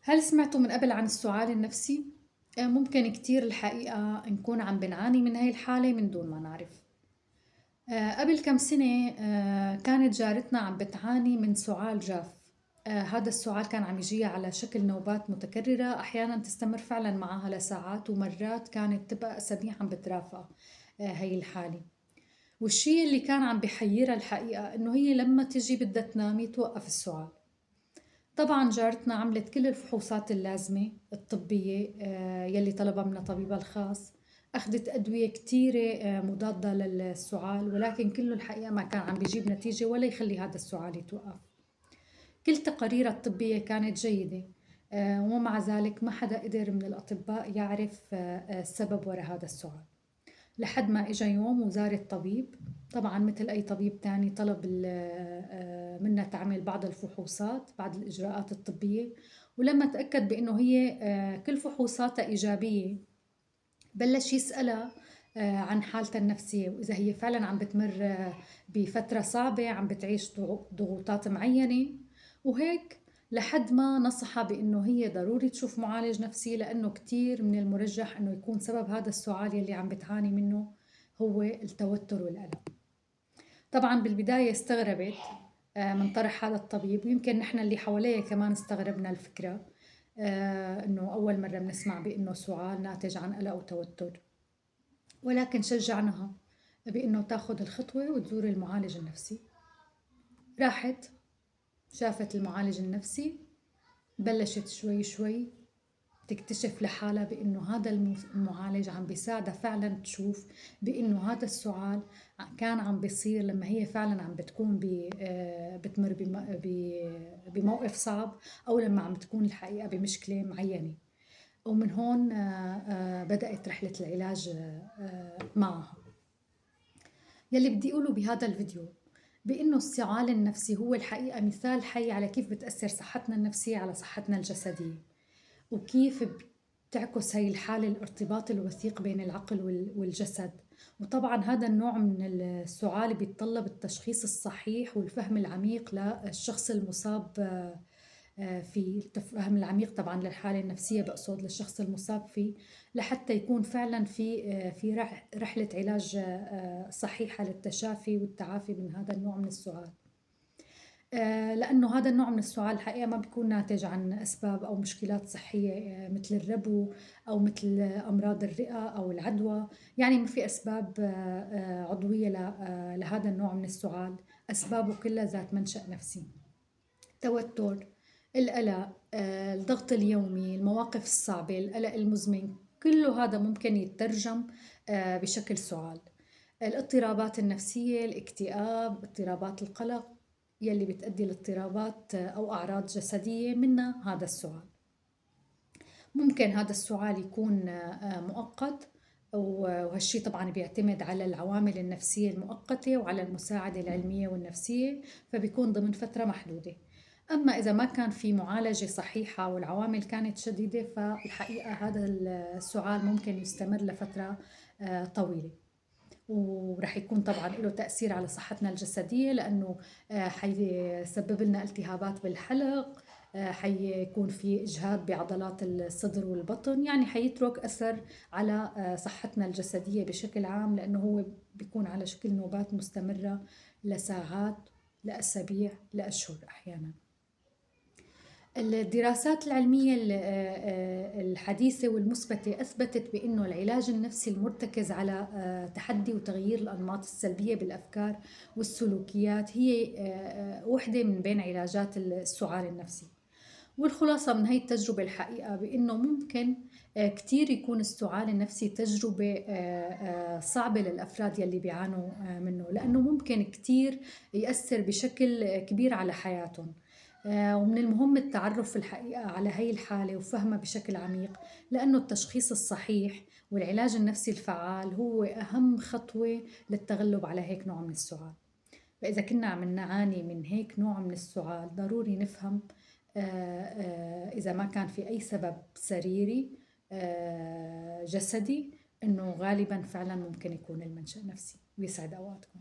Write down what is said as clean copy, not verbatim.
هل سمعتوا من قبل عن السُّعال النفسي؟ ممكن كتير الحقيقة نكون عم بنعاني من هاي الحالة من دون ما نعرف. قبل كام سنة كانت جارتنا عم بتعاني من سُعال جاف. هذا السُّعال كان عم يجيها على شكل نوبات متكررة، أحيانًا تستمر فعلًا معاها لساعات ومرات كانت تبقى أسابيع عم بترافقها هاي الحالة. والشي اللي كان عم بيحيرها الحقيقة إنه هي لمّا تيجي بدها تنام يتوقّف السُّعال. طبعًا جارتنا عملت كل الفحوصات اللازمة الطبية يلّي طلبها منها طبيبها الخاص، أخدت أدوية كتيرة مضادة للسُّعال، ولكن كلّه الحقيقة ما كان عم بيجيب نتيجة ولا يخلّي هذا السُّعال يتوقّف. كل تقاريرها الطبية كانت جيدة، ومع ذلك ما حدا قدر من الأطباء يعرف السبب ورا هذا السُّعال. لحد ما إجا يوم وزار الطبيب، طبعًا متل أي طبيب تاني طلب منها تعمل بعض الفحوصات، بعض الإجراءات الطبية، ولمّا تأكد بإنه هي كل فحوصاتها إيجابية، بلّش يسألها عن حالتها النفسية، وإذا هي فعلًا عم بتمر بفترة صعبة، عم بتعيش ضغوطات معيّنة، وهيك لحد ما نصحها بإنه هي ضروري تشوف معالج نفسي، لإنه كتير من المُرجح إنه يكون سبب هذا السُّعال يلّي عم بتعاني منّه هو التوتر والقلق. طبعًا بالبداية استغربت من طرح هذا الطبيب، ويمكن نحن اللي حواليها كمان استغربنا الفكرة، إنه أول مرّة بنسمع بإنه سُعال ناتج عن قلق وتوتر، ولكن شجعناها بإنه تاخد الخطوة وتزور المعالج النفسي. راحت شافت المعالج النفسي، بلشت شوي شوي تكتشف لحالها بإنه هذا المعالج عم بيساعدها فعلًا تشوف بإنه هذا السُّعال كان عم بيصير لمّا هي فعلًا عم بتكون بتمر بموقف صعب، أو لمّا عم تكون الحقيقة بمشكلة معيّنة، ومن هون بدأت رحلة العلاج معها. يلّي بدي أقوله بهذا الفيديو بإنه السُّعال النفسي هو الحقيقة مثال حي على كيف بتأثّر صحتنا النفسية على صحتنا الجسدية. وكيف بتعكس هاي الحالة الارتباط الوثيق بين العقل والجسد. وطبعا هذا النوع من السُّعال بيتطلب التشخيص الصحيح والفهم العميق للشخص المصاب فيه، الفهم العميق طبعا للحالة النفسية بقصد للشخص المصاب فيه، لحتى يكون فعلا في رحلة علاج صحيحة للتشافي والتعافي من هذا النوع من السُّعال. لإنه هذا النوع من السُّعال الحقيقة ما بيكون ناتج عن أسباب أو مشكلات صحية متل الربو أو متل أمراض الرئة أو العدوى، يعني ما في أسباب عضوية لهذا النوع من السُّعال، أسبابه كلها ذات منشأ نفسي. توتر، القلق، الضغط اليومي، المواقف الصعبة، القلق المزمن، كله هذا ممكن يترجم بشكل سُّعال. الاضطرابات النفسية، الاكتئاب، اضطرابات القلق يلّي بتأدي لاضطرابات أو أعراض جسدية منها هذا السُّعال. ممكن هذا السُّعال يكون مؤقت، وهالشي طبعًا بيعتمد على العوامل النفسية المؤقتة وعلى المساعدة العلمية والنفسية، فبيكون ضمن فترة محدودة. أما إذا ما كان في معالجة صحيحة والعوامل كانت شديدة، فالحقيقة هذا السُّعال ممكن يستمر لفترة طويلة. ورح يكون طبعًا له تأثير على صحتنا الجسدية، لأنه حيسبب لنا التهابات بالحلق، حيكون في إجهاد بعضلات الصدر والبطن، يعني حيترك أثر على صحتنا الجسدية بشكل عام، لأنه هو بيكون على شكل نوبات مستمرة لساعات، لأسابيع، لأشهر أحيانًا. الدراسات العلمية الحديثة والمثبتة أثبتت بأنه العلاج النفسي المرتكز على تحدي وتغيير الأنماط السلبية بالأفكار والسلوكيات هي وحدة من بين علاجات السُّعال النفسي. والخلاصة من هاي التجربة الحقيقة بإنه ممكن كتير يكون السُّعال النفسي تجربة صعبة للأفراد يلي بيعانوا منه، لأنه ممكن كتير يأثّر بشكل كبير على حياتهم. ومن المهم التعرُّف في الحقيقة على هاي الحالة وفهمها بشكل عميق، لأنه التشخيص الصحيح والعلاج النفسي الفعّال هو أهم خطوة للتغلُّب على هيك نوع من السُّعال. فإذا كنا عم نعاني من هيك نوع من السُّعال ضروري نفهم إذا ما كان في أي سبب سريري جسدي، إنه غالبًا فعلًا ممكن يكون المنشأ نفسي. ويسعد أوقاتكم.